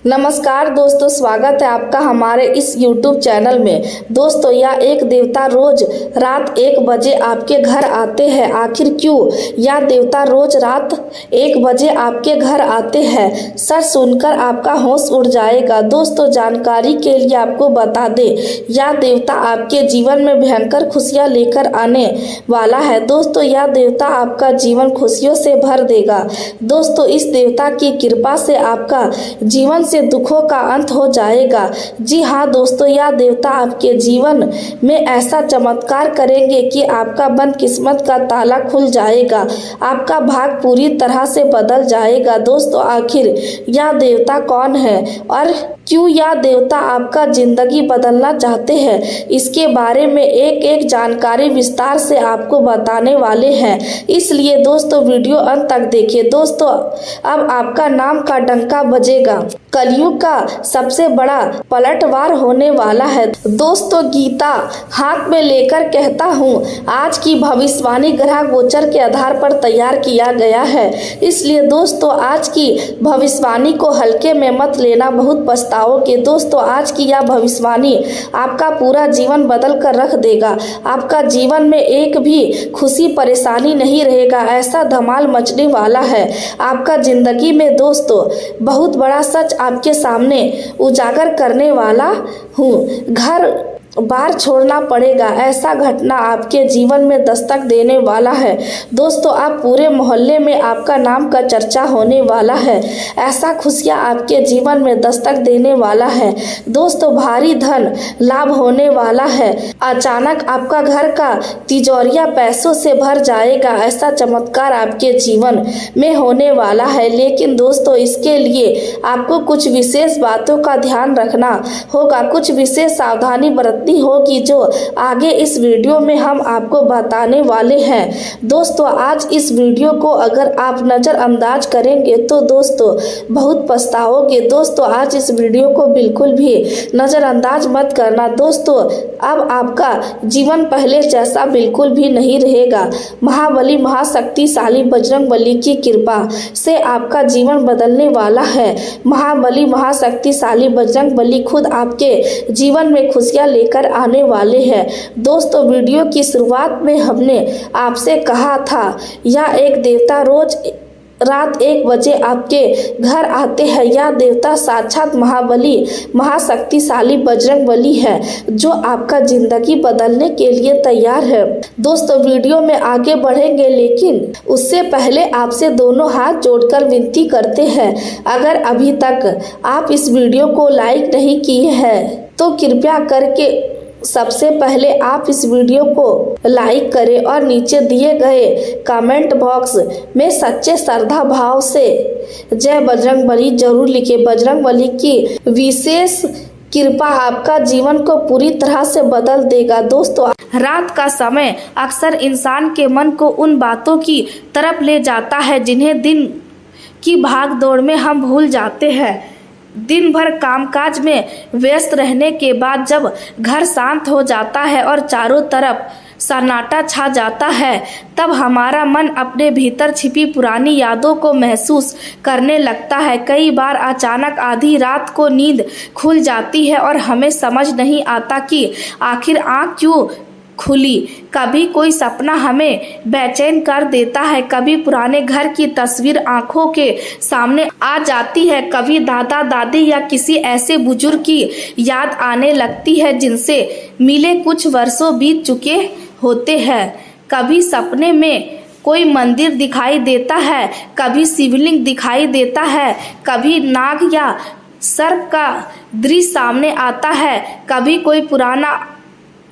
नमस्कार दोस्तों, स्वागत है आपका हमारे इस YouTube चैनल में। दोस्तों, यह एक देवता रोज रात 1 बजे आपके घर आते हैं। आखिर क्यों यह देवता रोज रात 1 बजे आपके घर आते हैं? सच सुनकर आपका होश उड़ जाएगा। दोस्तों, जानकारी के लिए आपको बता दें, यह देवता आपके जीवन में भयंकर खुशियां लेकर आने वाला है। दोस्तों, यह देवता आपका जीवन खुशियों से भर देगा। दोस्तों, इस देवता की कृपा से आपका जीवन से दुखों का अंत हो जाएगा। जी हाँ दोस्तों, यह देवता आपके जीवन में ऐसा चमत्कार करेंगे कि आपका बंद किस्मत का ताला खुल जाएगा, आपका भाग पूरी तरह से बदल जाएगा। दोस्तों, आखिर यह देवता कौन है और क्यों यह देवता आपका जिंदगी बदलना चाहते हैं, इसके बारे में एक एक जानकारी विस्तार से आपको बताने वाले हैं। इसलिए दोस्तों, वीडियो अंत तक देखिए। दोस्तों, अब आपका नाम का डंका बजेगा। कलयुग का सबसे बड़ा पलटवार होने वाला है। दोस्तों, गीता हाथ में लेकर कहता हूँ, आज की भविष्यवाणी ग्रह गोचर के आधार पर तैयार किया गया है। इसलिए दोस्तों, आज की भविष्यवाणी को हल्के में मत लेना, बहुत पछताओगे। दोस्तों, आज की यह भविष्यवाणी आपका पूरा जीवन बदल कर रख देगा। आपका जीवन में एक भी खुशी परेशानी नहीं रहेगा, ऐसा धमाल मचने वाला है आपका जिंदगी में। दोस्तों, बहुत बड़ा सच आपके सामने उजागर करने वाला हूँ। घर बार छोड़ना पड़ेगा, ऐसा घटना आपके जीवन में दस्तक देने वाला है। दोस्तों, आप पूरे मोहल्ले में आपका नाम का चर्चा होने वाला है, ऐसा खुशियां आपके जीवन में दस्तक देने वाला है। दोस्तों, भारी धन लाभ होने वाला है। अचानक आपका घर का तिजोरिया पैसों से भर जाएगा, ऐसा चमत्कार आपके जीवन में होने वाला है। लेकिन दोस्तों, इसके लिए आपको कुछ विशेष बातों का ध्यान रखना होगा, कुछ विशेष सावधानी बरत होगी, जो आगे इस वीडियो में हम आपको बताने वाले हैं। दोस्तों, आज इस वीडियो को अगर आप नज़रअंदाज करेंगे तो दोस्तों बहुत पछताओगे। दोस्तों, आज इस वीडियो को बिल्कुल भी नज़रअंदाज मत करना। दोस्तों, अब आपका जीवन पहले जैसा बिल्कुल भी नहीं रहेगा। महाबली महाशक्तिशाली बजरंगबली की कृपा से आपका जीवन बदलने वाला है। महाबली महाशक्तिशाली बजरंगबली खुद आपके जीवन में खुशियां लेकर आने वाले हैं। दोस्तों, वीडियो की शुरुआत में हमने आपसे कहा था, यह एक देवता रोज रात 1 बजे आपके घर आते हैं। यह देवता साक्षात महाबली महाशक्तिशाली बजरंगबली है, जो आपका जिंदगी बदलने के लिए तैयार है। दोस्तों, वीडियो में आगे बढ़ेंगे, लेकिन उससे पहले आपसे दोनों हाथ जोड़कर विनती करते हैं, अगर अभी तक आप इस वीडियो को लाइक नहीं किए हैं तो कृपया करके सबसे पहले आप इस वीडियो को लाइक करें और नीचे दिए गए कमेंट बॉक्स में सच्चे श्रद्धा भाव से जय बजरंगबली जरूर लिखें। बजरंगबली की विशेष कृपा आपका जीवन को पूरी तरह से बदल देगा। दोस्तों, रात का समय अक्सर इंसान के मन को उन बातों की तरफ ले जाता है जिन्हें दिन की भाग दौड़ में हम भूल जाते हैं। दिन भर कामकाज में व्यस्त रहने के बाद जब घर शांत हो जाता है और चारों तरफ सन्नाटा छा जाता है, तब हमारा मन अपने भीतर छिपी पुरानी यादों को महसूस करने लगता है। कई बार अचानक आधी रात को नींद खुल जाती है और हमें समझ नहीं आता कि आखिर आँख क्यों खुली। कभी कोई सपना हमें बेचैन कर देता है, कभी पुराने घर की तस्वीर आंखों के सामने आ जाती है, कभी दादा दादी या किसी ऐसे बुजुर्ग की याद आने लगती है जिनसे मिले कुछ वर्षों बीत चुके होते हैं। कभी सपने में कोई मंदिर दिखाई देता है, कभी शिवलिंग दिखाई देता है, कभी नाग या सर्प का दृश्य सामने आता है, कभी कोई पुराना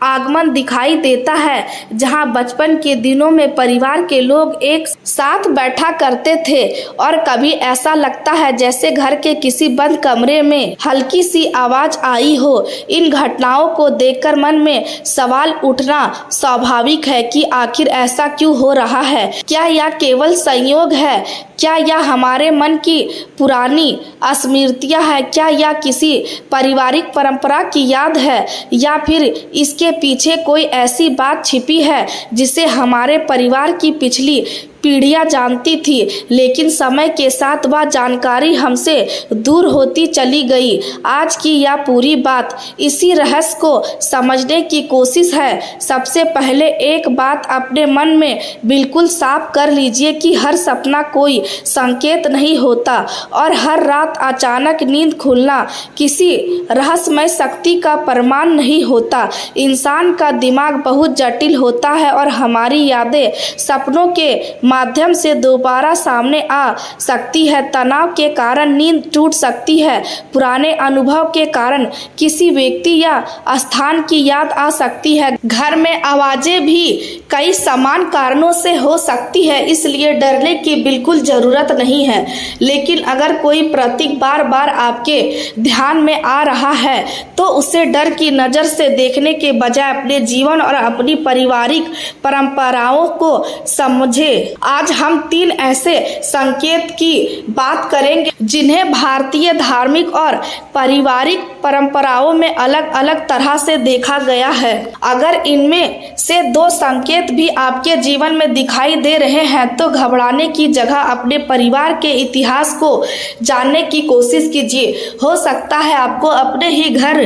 आगमन दिखाई देता है जहां बचपन के दिनों में परिवार के लोग एक साथ बैठा करते थे, और कभी ऐसा लगता है जैसे घर के किसी बंद कमरे में हल्की सी आवाज आई हो। इन घटनाओं को देखकर मन में सवाल उठना स्वाभाविक है कि आखिर ऐसा क्यों हो रहा है। क्या यह केवल संयोग है? क्या यह हमारे मन की पुरानी स्मृतियां है? क्या यह किसी पारिवारिक परंपरा की याद है, या फिर इसके पीछे कोई ऐसी बात छिपी है जिसे हमारे परिवार की पिछली पीढ़ियां जानती थी, लेकिन समय के साथ वह जानकारी हमसे दूर होती चली गई। आज की यह पूरी बात इसी रहस्य को समझने की कोशिश है। सबसे पहले एक बात अपने मन में बिल्कुल साफ कर लीजिए कि हर सपना कोई संकेत नहीं होता और हर रात अचानक नींद खुलना किसी रहस्यमय शक्ति का प्रमाण नहीं होता। इंसान का दिमाग बहुत जटिल होता है और हमारी यादें सपनों के माध्यम से दोबारा सामने आ सकती है। तनाव के कारण नींद टूट सकती है, पुराने अनुभव के कारण किसी व्यक्ति या स्थान की याद आ सकती है, घर में आवाजें भी कई समान कारणों से हो सकती है, इसलिए डरने की बिल्कुल जरूरत नहीं है। लेकिन अगर कोई प्रतीक बार बार आपके ध्यान में आ रहा है तो उसे डर की नज़र से देखने के बजाय अपने जीवन और अपनी पारिवारिक परंपराओं को समझे। आज हम 3 ऐसे संकेत की बात करेंगे जिन्हें भारतीय धार्मिक और पारिवारिक परंपराओं में अलग अलग तरह से देखा गया है। अगर इनमें से 2 संकेत भी आपके जीवन में दिखाई दे रहे हैं तो घबराने की जगह अपने परिवार के इतिहास को जानने की कोशिश कीजिए। हो सकता है आपको अपने ही घर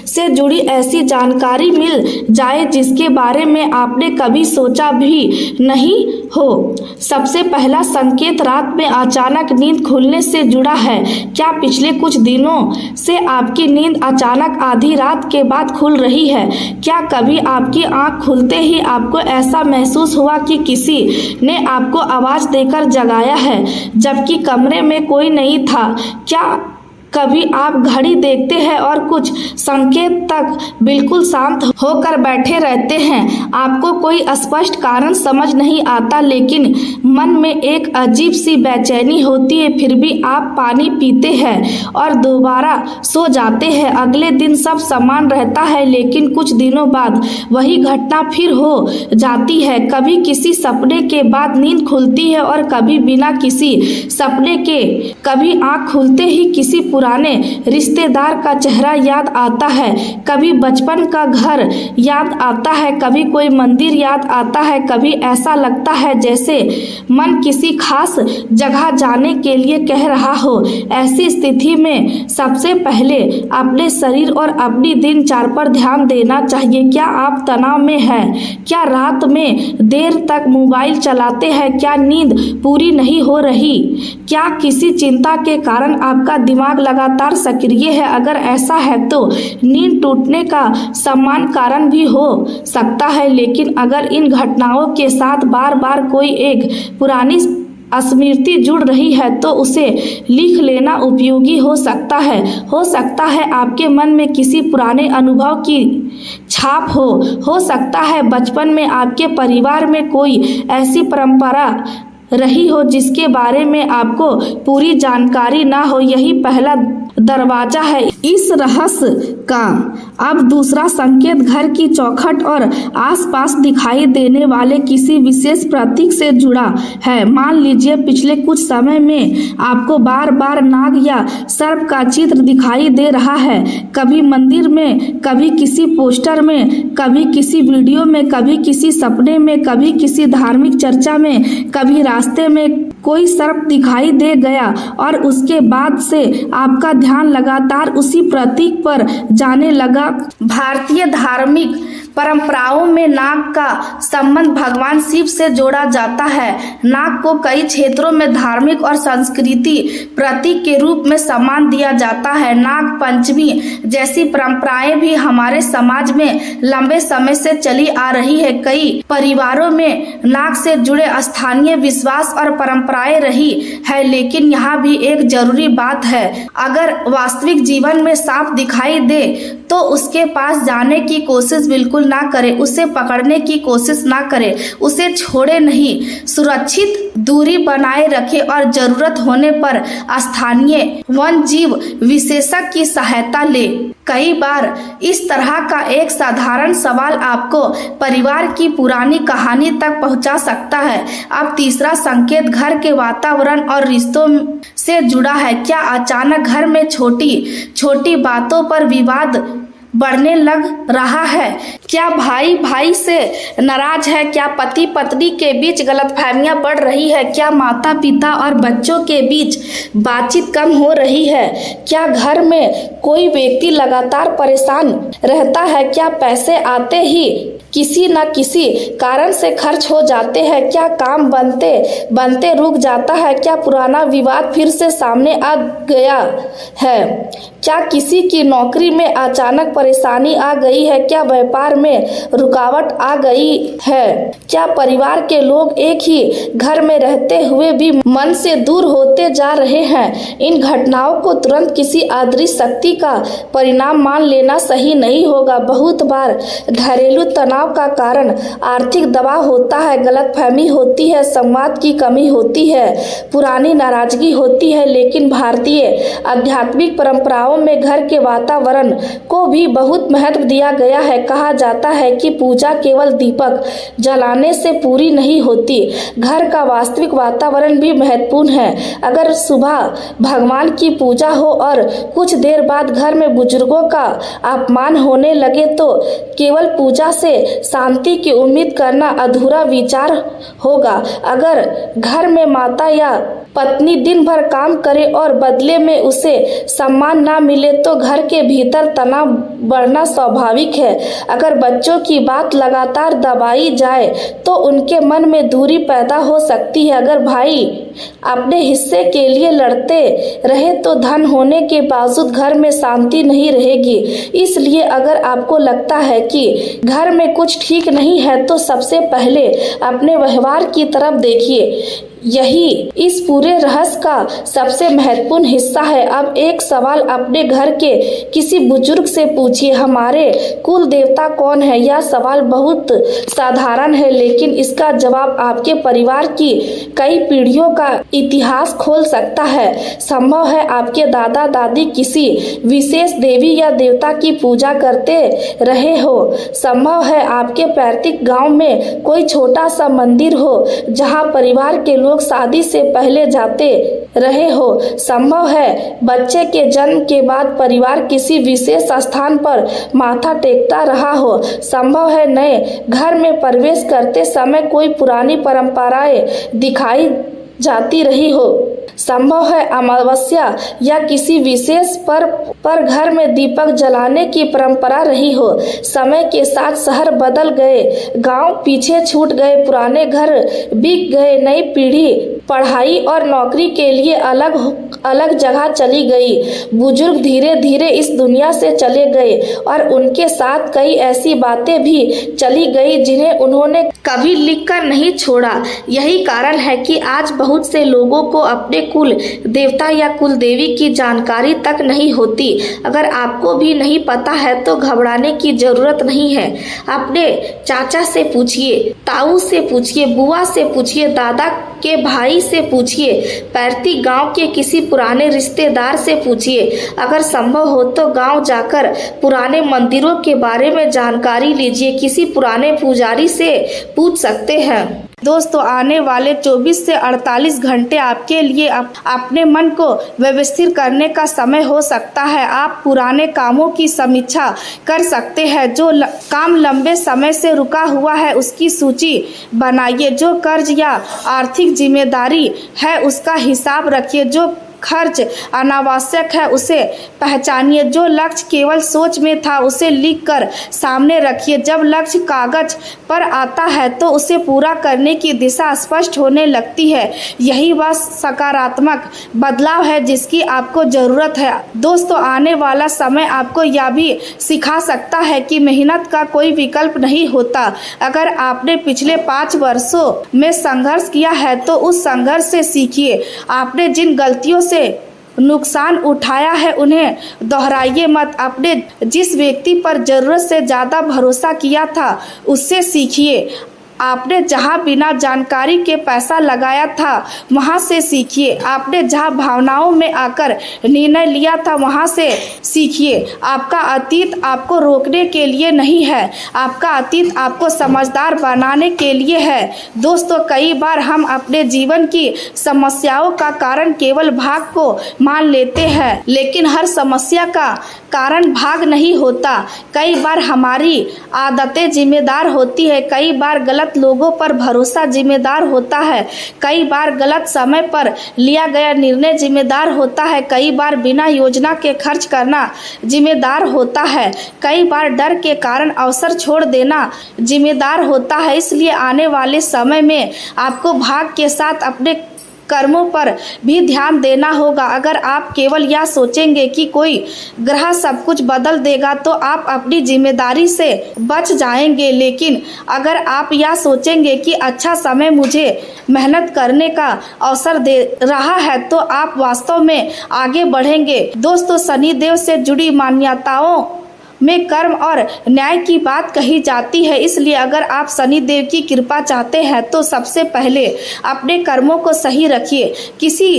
से जुड़ी ऐसी जानकारी मिल जाए जिसके बारे में आपने कभी सोचा भी नहीं हो। सबसे पहला संकेत रात में अचानक नींद खुलने से जुड़ा है। क्या पिछले कुछ दिनों से आपकी नींद अचानक आधी रात के बाद खुल रही है? क्या कभी आपकी आंख खुलते ही आपको ऐसा महसूस हुआ कि किसी ने आपको आवाज देकर जगाया है जबकि कमरे में कोई नहीं था? क्या कभी आप घड़ी देखते हैं और कुछ संकेत तक बिल्कुल शांत होकर बैठे रहते हैं? आपको कोई स्पष्ट कारण समझ नहीं आता, लेकिन मन में एक अजीब सी बेचैनी होती है। फिर भी आप पानी पीते हैं और दोबारा सो जाते हैं। अगले दिन सब समान रहता है, लेकिन कुछ दिनों बाद वही घटना फिर हो जाती है। कभी किसी सपने के बाद नींद खुलती है और कभी बिना किसी सपने के। कभी आँख खुलते ही किसी पुराने रिश्तेदार का चेहरा याद आता है, कभी बचपन का घर याद आता है, कभी कोई मंदिर याद आता है। कभी ऐसा लगता है जैसे मन किसी खास जगह जाने के लिए कह रहा हो। ऐसी स्थिति में सबसे पहले अपने शरीर और अपनी दिनचर्या पर ध्यान देना चाहिए। क्या आप तनाव में हैं? क्या रात में देर तक मोबाइल चलाते हैं? क्या नींद पूरी नहीं हो रही? क्या किसी चिंता के कारण आपका दिमाग लगातार सक्रिय है? अगर ऐसा है तो नींद टूटने का समान कारण भी हो सकता है। लेकिन अगर इन घटनाओं के साथ बार बार कोई एक पुरानी स्मृति जुड़ रही है तो उसे लिख लेना उपयोगी हो सकता है। हो सकता है आपके मन में किसी पुराने अनुभव की छाप हो सकता है बचपन में आपके परिवार में कोई ऐसी परंपरा रही हो जिसके बारे में आपको पूरी जानकारी ना हो। यही पहला दरवाजा है इस रहस्य का। अब दूसरा संकेत घर की चौखट और आसपास दिखाई देने वाले किसी विशेष प्रतीक से जुड़ा है। मान लीजिए पिछले कुछ समय में आपको बार बार नाग या सर्प का चित्र दिखाई दे रहा है, कभी मंदिर में, कभी किसी पोस्टर में, कभी किसी वीडियो में, कभी किसी सपने में, कभी किसी धार्मिक चर्चा में, कभी रास्ते में कोई सर्प दिखाई दे गया और उसके बाद से आपका ध्यान लगातार उसी प्रतीक पर जाने लगा। भारतीय धार्मिक परंपराओं में नाग का संबंध भगवान शिव से जोड़ा जाता है। नाग को कई क्षेत्रों में धार्मिक और संस्कृति प्रतीक के रूप में सम्मान दिया जाता है। नाग पंचमी जैसी परंपराएं भी हमारे समाज में लंबे समय से चली आ रही है। कई परिवारों में नाग से जुड़े स्थानीय विश्वास और परंपराएं रही है। लेकिन यहाँ भी एक जरूरी बात है, अगर वास्तविक जीवन में सांप दिखाई दे तो उसके पास जाने की कोशिश बिल्कुल ना करें, उसे पकड़ने की कोशिश ना करें, उसे छोड़े नहीं, सुरक्षित दूरी बनाए रखें और जरूरत होने पर स्थानीय वन जीव विशेषज्ञ की सहायता लें। कई बार इस तरह का एक साधारण सवाल आपको परिवार की पुरानी कहानी तक पहुंचा सकता है। अब तीसरा संकेत घर के वातावरण और रिश्तों से जुड़ा है। क्या अचानक घर में छोटी छोटी बातों पर विवाद बढ़ने लग रहा है। क्या भाई भाई से नाराज है? क्या पति पत्नी के बीच गलतफहमियां बढ़ रही है? क्या माता पिता और बच्चों के बीच बातचीत कम हो रही है? क्या घर में कोई व्यक्ति लगातार परेशान रहता है? क्या पैसे आते ही किसी न किसी कारण से खर्च हो जाते हैं? क्या काम बनते बनते रुक जाता है? क्या पुराना विवाद फिर से सामने आ गया है? क्या किसी की नौकरी में अचानक परेशानी आ गई है? क्या व्यापार में रुकावट आ गई है? क्या परिवार के लोग एक ही घर में रहते हुए भी मन से दूर होते जा रहे हैं? इन घटनाओं को तुरंत किसी अदृश्य शक्ति का परिणाम मान लेना सही नहीं होगा। बहुत बार घरेलू तनाव का कारण आर्थिक दबाव होता है, गलतफहमी होती है, संवाद की कमी होती है, पुरानी नाराजगी होती है। लेकिन भारतीय आध्यात्मिक परंपराओं में घर के वातावरण को भी बहुत महत्व दिया गया है। कहा जाता है कि पूजा केवल दीपक जलाने से पूरी नहीं होती, घर का वास्तविक वातावरण भी महत्वपूर्ण है। अगर सुबह भगवान की पूजा हो और कुछ देर बाद घर में बुजुर्गों का अपमान होने लगे तो केवल पूजा से शांति की उम्मीद करना अधूरा विचार होगा। अगर घर में माता या पत्नी दिन भर काम करे और बदले में उसे सम्मान ना मिले तो घर के भीतर तनाव बढ़ना स्वाभाविक है। अगर बच्चों की बात लगातार दबाई जाए तो उनके मन में दूरी पैदा हो सकती है। अगर भाई अपने हिस्से के लिए लड़ते रहे तो धन होने के बावजूद घर में शांति नहीं रहेगी। इसलिए अगर आपको लगता है कि घर में कुछ ठीक नहीं है तो सबसे पहले अपने व्यवहार की तरफ देखिए। यही इस पूरे रहस्य का सबसे महत्वपूर्ण हिस्सा है। अब एक सवाल अपने घर के किसी बुजुर्ग से पूछिए, हमारे कुल देवता कौन है? यह सवाल बहुत साधारण है लेकिन इसका जवाब आपके परिवार की कई पीढ़ियों का इतिहास खोल सकता है। संभव है आपके दादा दादी किसी विशेष देवी या देवता की पूजा करते रहे हो। संभव है आपके पैतृक गांव में कोई छोटा सा मंदिर हो जहां परिवार के लोग शादी से पहले जाते रहे हो। संभव है बच्चे के जन्म के बाद परिवार किसी विशेष स्थान पर माथा टेकता रहा हो। संभव है नए घर में प्रवेश करते समय कोई पुरानी परंपराएं दिखाई जाती रही हो। संभव है अमावस्या या किसी विशेष पर घर में दीपक जलाने की परंपरा रही हो। समय के साथ शहर बदल गए, गांव पीछे छूट गए, पुराने घर बिक गए, नई पीढ़ी पढ़ाई और नौकरी के लिए अलग अलग जगह चली गई। बुजुर्ग धीरे धीरे इस दुनिया से चले गए और उनके साथ कई ऐसी बातें भी चली गई जिन्हें उन्होंने कभी लिखकर नहीं छोड़ा। यही कारण है कि आज बहुत से लोगों को अपने कुल देवता या कुल देवी की जानकारी तक नहीं होती। अगर आपको भी नहीं पता है तो घबराने की जरूरत नहीं है। अपने चाचा से पूछिए, ताऊ से पूछिए, बुआ से पूछिए, दादा के भाई से पूछिए, पैतृक गांव के किसी पुराने रिश्तेदार से पूछिए। अगर संभव हो तो गांव जाकर पुराने मंदिरों के बारे में जानकारी लीजिए, किसी पुराने पुजारी से पूछ सकते हैं। दोस्तों, आने वाले 24 से 48 घंटे आपके लिए अपने मन को व्यवस्थित करने का समय हो सकता है। आप पुराने कामों की समीक्षा कर सकते हैं। जो काम लंबे समय से रुका हुआ है उसकी सूची बनाइए। जो कर्ज या आर्थिक जिम्मेदारी है उसका हिसाब रखिए। जो खर्च अनावश्यक है उसे पहचानिए। जो लक्ष्य केवल सोच में था उसे लिखकर सामने रखिए। जब लक्ष्य कागज पर आता है तो उसे पूरा करने की दिशा स्पष्ट होने लगती है। यही वह सकारात्मक बदलाव है जिसकी आपको जरूरत है। दोस्तों, आने वाला समय आपको यह भी सिखा सकता है कि मेहनत का कोई विकल्प नहीं होता। अगर आपने पिछले 5 वर्षों में संघर्ष किया है तो उस संघर्ष से सीखिए। आपने जिन गलतियों से नुकसान उठाया है उन्हें दोहराइए मत। आपने जिस व्यक्ति पर जरूरत से ज़्यादा भरोसा किया था उससे सीखिए। आपने जहां बिना जानकारी के पैसा लगाया था वहां से सीखिए। आपने जहां भावनाओं में आकर निर्णय लिया था वहां से सीखिए। आपका अतीत आपको रोकने के लिए नहीं है, आपका अतीत आपको समझदार बनाने के लिए है। दोस्तों, कई बार हम अपने जीवन की समस्याओं का कारण केवल भाग को मान लेते हैं, लेकिन हर समस्या का कारण भाग नहीं होता। कई बार हमारी आदतें जिम्मेदार होती है, कई बार गलत लोगों पर भरोसा जिम्मेदार होता है, कई बार गलत समय पर लिया गया निर्णय जिम्मेदार होता है, कई बार बिना योजना के खर्च करना जिम्मेदार होता है, कई बार डर के कारण अवसर छोड़ देना जिम्मेदार होता है। इसलिए आने वाले समय में आपको भाग के साथ अपने कर्मों पर भी ध्यान देना होगा। अगर आप केवल यह सोचेंगे कि कोई ग्रह सब कुछ बदल देगा तो आप अपनी जिम्मेदारी से बच जाएंगे, लेकिन अगर आप यह सोचेंगे कि अच्छा समय मुझे मेहनत करने का अवसर दे रहा है तो आप वास्तव में आगे बढ़ेंगे। दोस्तों, शनिदेव से जुड़ी मान्यताओं में कर्म और न्याय की बात कही जाती है। इसलिए अगर आप शनि देव की कृपा चाहते हैं तो सबसे पहले अपने कर्मों को सही रखिए। किसी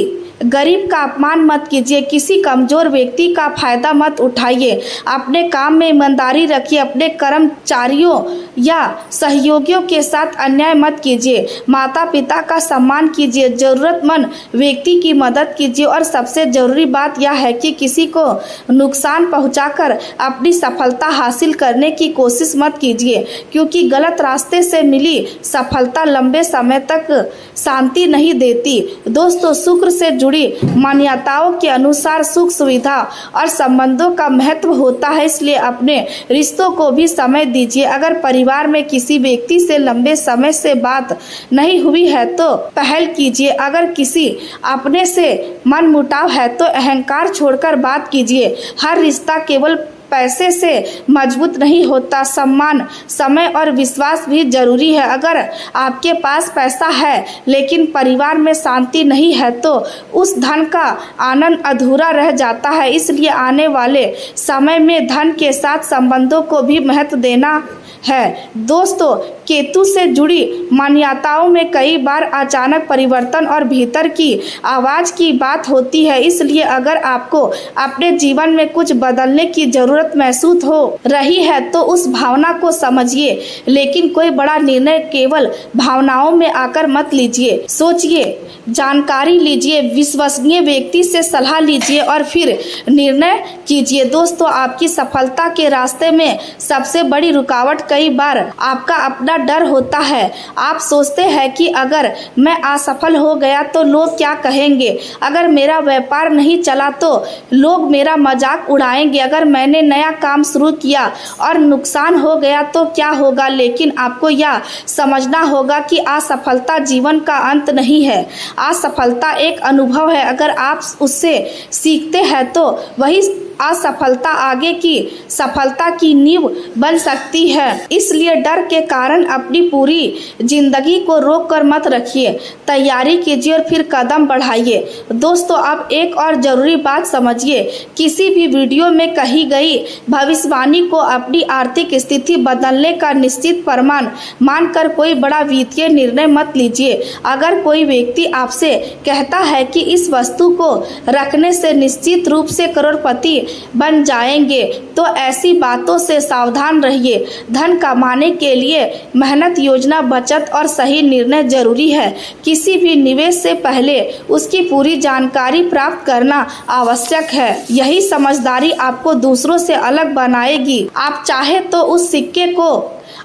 गरीब का अपमान मत कीजिए, किसी कमजोर व्यक्ति का फायदा मत उठाइए, अपने काम में ईमानदारी रखिए, अपने कर्मचारियों या सहयोगियों के साथ अन्याय मत कीजिए, माता पिता का सम्मान कीजिए, जरूरतमंद व्यक्ति की मदद कीजिए और सबसे जरूरी बात यह है कि किसी को नुकसान पहुंचाकर अपनी सफलता हासिल करने की कोशिश मत कीजिए, क्योंकि गलत रास्ते से मिली सफलता लंबे समय तक शांति नहीं देती। दोस्तों, शुक्र से जुड़ी मान्यताओं के अनुसार सुख सुविधा और संबंधों का महत्व होता है, इसलिए अपने रिश्तों को भी समय दीजिए। अगर परिवार में किसी व्यक्ति से लंबे समय से बात नहीं हुई है तो पहल कीजिए। अगर किसी अपने से मनमुटाव है तो अहंकार छोड़कर बात कीजिए। हर रिश्ता केवल पैसे से मजबूत नहीं होता, सम्मान, समय और विश्वास भी जरूरी है। अगर आपके पास पैसा है लेकिन परिवार में शांति नहीं है तो उस धन का आनंद अधूरा रह जाता है। इसलिए आने वाले समय में धन के साथ संबंधों को भी महत्व देना है। दोस्तों, केतु से जुड़ी मान्यताओं में कई बार अचानक परिवर्तन और भीतर की आवाज की बात होती है। इसलिए अगर आपको अपने जीवन में कुछ बदलने की जरूरत महसूस हो रही है तो उस भावना को समझिए, लेकिन कोई बड़ा निर्णय केवल भावनाओं में आकर मत लीजिए। सोचिए, जानकारी लीजिए, विश्वसनीय व्यक्ति से सलाह लीजिए और फिर निर्णय कीजिए। दोस्तों, आपकी सफलता के रास्ते में सबसे बड़ी रुकावट कई बार आपका अपना डर होता है। आप सोचते हैं कि अगर मैं असफल हो गया तो लोग क्या कहेंगे, अगर मेरा व्यापार नहीं चला तो लोग मेरा मजाक उड़ाएंगे, अगर मैंने नया काम शुरू किया और नुकसान हो गया तो क्या होगा। लेकिन आपको यह समझना होगा कि असफलता जीवन का अंत नहीं है, असफलता एक अनुभव है। अगर आप उससे सीखते हैं तो वही असफलता आगे की सफलता की नींव बन सकती है। इसलिए डर के कारण अपनी पूरी जिंदगी को रोक कर मत रखिए, तैयारी कीजिए और फिर कदम बढ़ाइए। दोस्तों, अब एक और जरूरी बात समझिए, किसी भी वीडियो में कही गई भविष्यवाणी को अपनी आर्थिक स्थिति बदलने का निश्चित प्रमाण मानकर कोई बड़ा वित्तीय निर्णय मत लीजिए। अगर कोई व्यक्ति आपसे कहता है कि इस वस्तु को रखने से निश्चित रूप से करोड़पति बन जाएंगे तो ऐसी बातों से सावधान रहिए। धन कमाने के लिए मेहनत, योजना, बचत और सही निर्णय जरूरी है। किसी भी निवेश से पहले उसकी पूरी जानकारी प्राप्त करना आवश्यक है। यही समझदारी आपको दूसरों से अलग बनाएगी। आप चाहे तो उस सिक्के को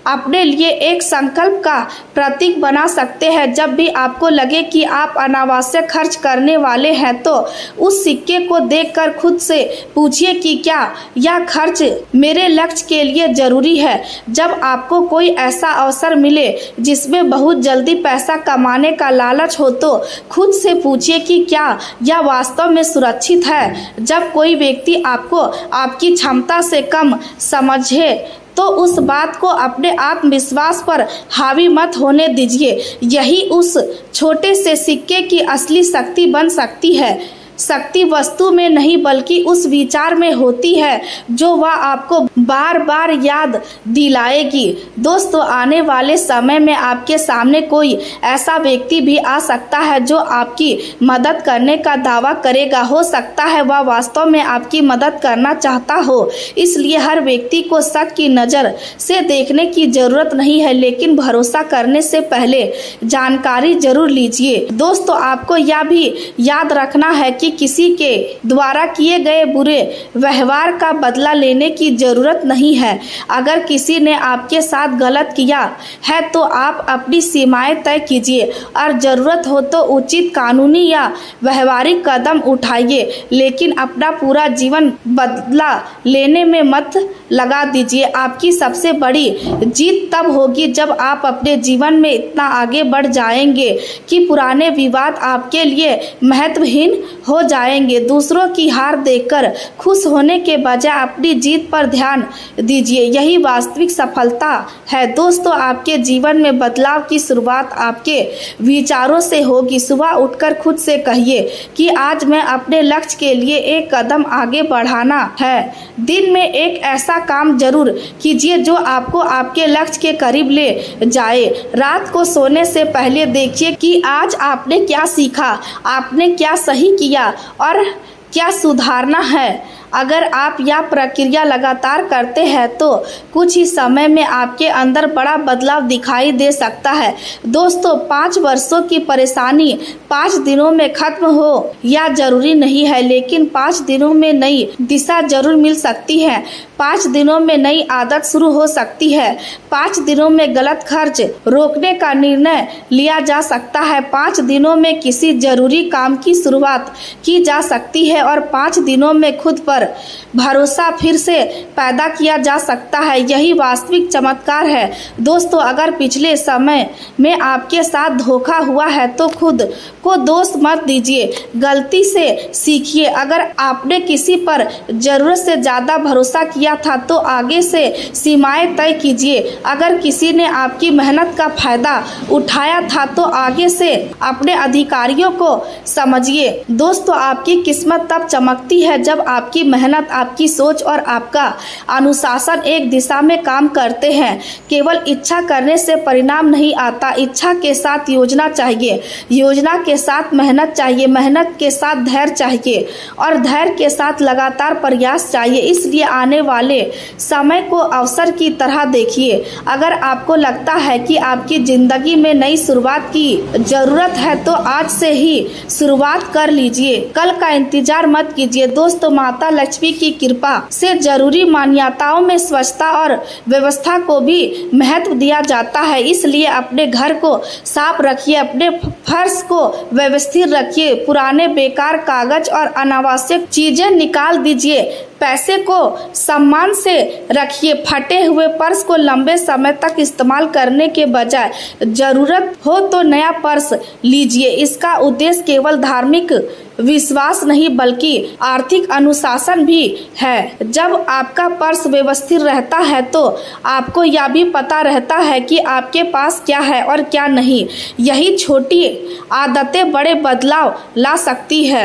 अपने लिए एक संकल्प का प्रतीक बना सकते हैं। जब भी आपको लगे कि आप अनावश्यक खर्च करने वाले हैं तो उस सिक्के को देखकर खुद से पूछिए कि क्या यह खर्च मेरे लक्ष्य के लिए जरूरी है। जब आपको कोई ऐसा अवसर मिले जिसमें बहुत जल्दी पैसा कमाने का लालच हो तो खुद से पूछिए कि क्या यह वास्तव में सुरक्षित है। जब कोई व्यक्ति आपको आपकी क्षमता से कम समझे तो उस बात को अपने आत्मविश्वास पर हावी मत होने दीजिए। यही उस छोटे से सिक्के की असली शक्ति बन सकती है। शक्ति वस्तु में नहीं बल्कि उस विचार में होती है जो वह आपको बार बार याद दिलाएगी। दोस्तों, आने वाले समय में आपके सामने कोई ऐसा व्यक्ति भी आ सकता है जो आपकी मदद करने का दावा करेगा। हो सकता है वह वास्तव में आपकी मदद करना चाहता हो, इसलिए हर व्यक्ति को शक की नज़र से देखने की जरूरत नहीं है, लेकिन भरोसा करने से पहले जानकारी जरूर लीजिए। दोस्तों, आपको यह भी याद रखना है कि किसी के द्वारा किए गए बुरे व्यवहार का बदला लेने की जरूरत नहीं है। अगर किसी ने आपके साथ गलत किया है तो आप अपनी सीमाएं तय कीजिए और जरूरत हो तो उचित कानूनी या व्यवहारिक कदम उठाइए, लेकिन अपना पूरा जीवन बदला लेने में मत लगा दीजिए। आपकी सबसे बड़ी जीत तब होगी जब आप अपने जीवन में इतना आगे बढ़ जाएंगे कि पुराने विवाद आपके लिए महत्वहीन हो जाएंगे। दूसरों की हार देखकर खुश होने के बजाय अपनी जीत पर ध्यान दीजिए, यही वास्तविक सफलता है। दोस्तों, आपके जीवन में बदलाव की शुरुआत आपके विचारों से होगी। सुबह उठकर खुद से कहिए कि आज मैं अपने लक्ष्य के लिए एक कदम आगे बढ़ाना है। दिन में एक ऐसा काम जरूर कीजिए जो आपको आपके लक्ष्य के करीब ले जाए। रात को सोने से पहले देखिए कि आज आपने क्या सीखा, आपने क्या सही किया और क्या सुधारना है। अगर आप यह प्रक्रिया लगातार करते हैं तो कुछ ही समय में आपके अंदर बड़ा बदलाव दिखाई दे सकता है। दोस्तों, 5 वर्षों की परेशानी 5 दिनों में खत्म हो या जरूरी नहीं है, लेकिन 5 दिनों में नई दिशा जरूर मिल सकती है। 5 दिनों में नई आदत शुरू हो सकती है। 5 दिनों में गलत खर्च रोकने का निर्णय लिया जा सकता है। 5 दिनों में किसी जरूरी काम की शुरुआत की जा सकती है और 5 दिनों में खुद पर भरोसा फिर से पैदा किया जा सकता है। यही वास्तविक चमत्कार है। दोस्तों, अगर पिछले समय में आपके साथ धोखा हुआ है तो खुद को दोष मत दीजिए, गलती से सीखिए। अगर आपने किसी पर जरूरत से ज़्यादा भरोसा किया था तो आगे से सीमाएं तय कीजिए। अगर किसी ने आपकी मेहनत का फायदा उठाया था तो आगे से अपने अधिकारियों को समझिए। दोस्तों, आपकी किस्मत तब चमकती है जब आपकी मेहनत, आपकी सोच और आपका अनुशासन एक दिशा में काम करते हैं। केवल इच्छा करने से परिणाम नहीं आता, इच्छा के साथ योजना चाहिए, योजना के साथ मेहनत चाहिए, मेहनत के साथ धैर्य चाहिए और धैर्य के साथ लगातार प्रयास चाहिए। इसलिए आने वाले समय को अवसर की तरह देखिए। अगर आपको लगता है कि आपकी जिंदगी में नई शुरुआत की जरूरत है तो आज से ही शुरुआत कर लीजिए, कल का इंतजार मत कीजिए। दोस्तों, माता लक्ष्मी की कृपा से जरूरी मान्यताओं में स्वच्छता और व्यवस्था को भी महत्व दिया जाता है। इसलिए अपने घर को साफ रखिए, अपने फर्श को व्यवस्थित रखिए, पुराने बेकार कागज और अनावश्यक चीजें निकाल दीजिए, पैसे को सम्मान से रखिए। फटे हुए पर्स को लंबे समय तक इस्तेमाल करने के बजाय जरूरत हो तो नया पर्स लीजिए। इसका उद्देश्य केवल धार्मिक विश्वास नहीं बल्कि आर्थिक अनुशासन भी है। जब आपका पर्स व्यवस्थित रहता है तो आपको यह भी पता रहता है कि आपके पास क्या है और क्या नहीं। यही छोटी आदतें बड़े बदलाव ला सकती है।